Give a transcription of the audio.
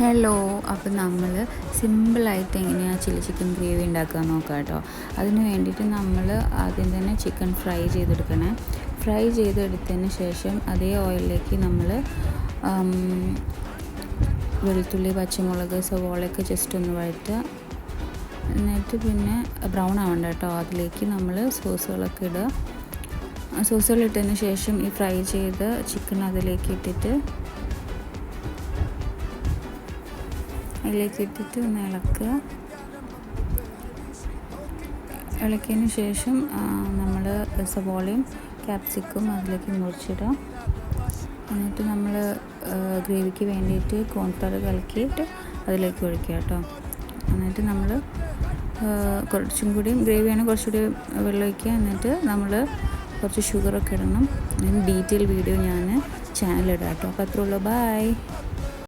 Hello. അപ്പോൾ നമ്മൾ സിമ്പിളായിട്ട് എങ്ങനെയാണ് ചില്ലി ചിക്കൻ ഗ്രേവി ഉണ്ടാക്കാൻ നോക്കാം കേട്ടോ. അതിന് വേണ്ടിയിട്ട് നമ്മൾ ആദ്യം തന്നെ ചിക്കൻ ഫ്രൈ ചെയ്തെടുക്കണേ. ഫ്രൈ ചെയ്തെടുത്തതിന് ശേഷം അതേ ഓയിലിലേക്ക് നമ്മൾ വെളുത്തുള്ളി, പച്ചമുളക്, സവോളയൊക്കെ ജസ്റ്റ് ഒന്ന് വഴറ്റുക. എന്നിട്ട് പിന്നെ ബ്രൗൺ ആവണ്ട കേട്ടോ. അതിലേക്ക് നമ്മൾ സോസുകളൊക്കെ ഇടുക. സോസുകൾ ഇട്ടതിന് ശേഷം ഈ ഫ്രൈ ചെയ്ത ചിക്കൻ അതിലേക്ക് ഇട്ടിട്ട് ഒന്ന് ഇളക്കുക. ഇളക്കിയതിന് ശേഷം നമ്മൾ സവോളയും ക്യാപ്സിക്കും അതിലേക്ക് മുറിച്ചിടാം. എന്നിട്ട് നമ്മൾ ഗ്രേവിക്ക് വേണ്ടിയിട്ട് കോൺഫ്ലവർ കലക്കിയിട്ട് അതിലേക്ക് ഒഴിക്കുക കേട്ടോ. എന്നിട്ട് നമ്മൾ കുറച്ചും കൂടി ഗ്രേവിയാണ്, കുറച്ചുകൂടി വെള്ളം ഒഴിക്കുക. എന്നിട്ട് നമ്മൾ കുറച്ച് ഷുഗറൊക്കെ ഇടണം. അതിന് ഡീറ്റെയിൽ വീഡിയോ ഞാൻ ചാനലിടാം കേട്ടോ. അപ്പോൾ അത്രേ ഉള്ളൂ. ബൈ.